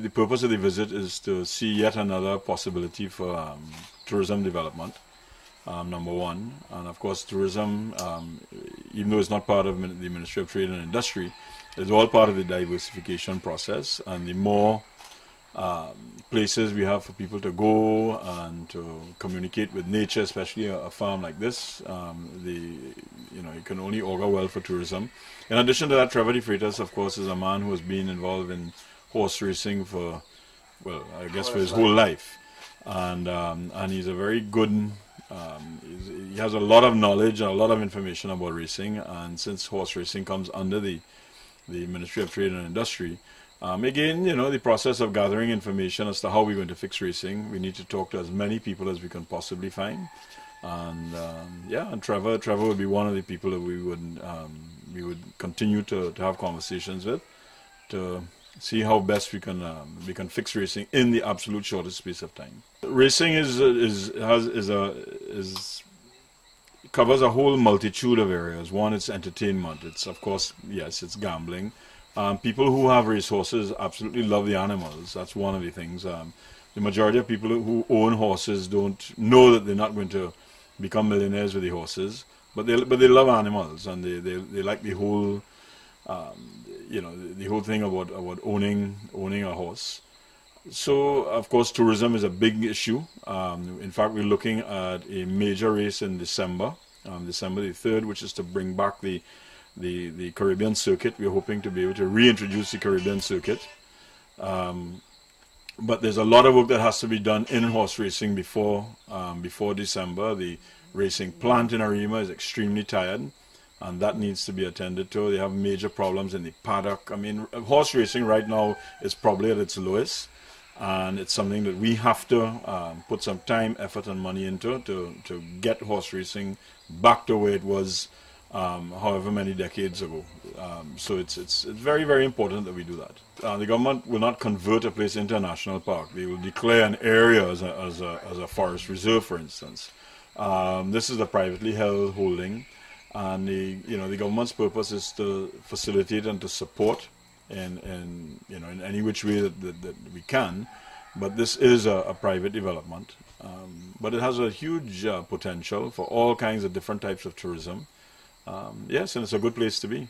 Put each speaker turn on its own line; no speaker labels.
The purpose of the visit is to see yet another possibility for tourism development, number one. And of course, tourism, even though it's not part of the Ministry of Trade and Industry, is all part of the diversification process. And the more places we have for people to go and to communicate with nature, especially a farm like this, it can only augur well for tourism. In addition to that, Trevor DeFreitas, of course, is a man who has been involved in horse racing for, well, I guess for his whole life, and he's a very good. He has a lot of knowledge and a lot of information about racing, and since horse racing comes under the Ministry of Trade and Industry, again, the process of gathering information as to how we're going to fix racing, we need to talk to as many people as we can possibly find, and and Trevor would be one of the people that we would continue to have conversations with to see how best we can fix racing in the absolute shortest space of time. Racing covers a whole multitude of areas. One, it's entertainment. It's, of course, yes, it's gambling. People who have racehorses absolutely love the animals. That's one of the things. The majority of people who own horses don't know that they're not going to become millionaires with the horses, but they love animals, and they like the whole the whole thing about owning a horse. So of course tourism is a big issue. In fact, we're looking at a major race in December, December the 3rd, which is to bring back the Caribbean circuit. We're hoping to be able to reintroduce the Caribbean circuit. But there's a lot of work that has to be done in horse racing before December. The racing plant in Arima is extremely tired, and that needs to be attended to. They have major problems in the paddock. I mean, horse racing right now is probably at its lowest, and it's something that we have to put some time, effort, and money into to get horse racing back to where it was however many decades ago. So it's very, very important that we do that. The government will not convert a place into a national park. They will declare an area as a forest reserve, for instance. This is a privately held holding, and the government's purpose is to facilitate and to support in any which way that we can. But this is a private development, but it has a huge potential for all kinds of different types of tourism. Yes, and it's a good place to be.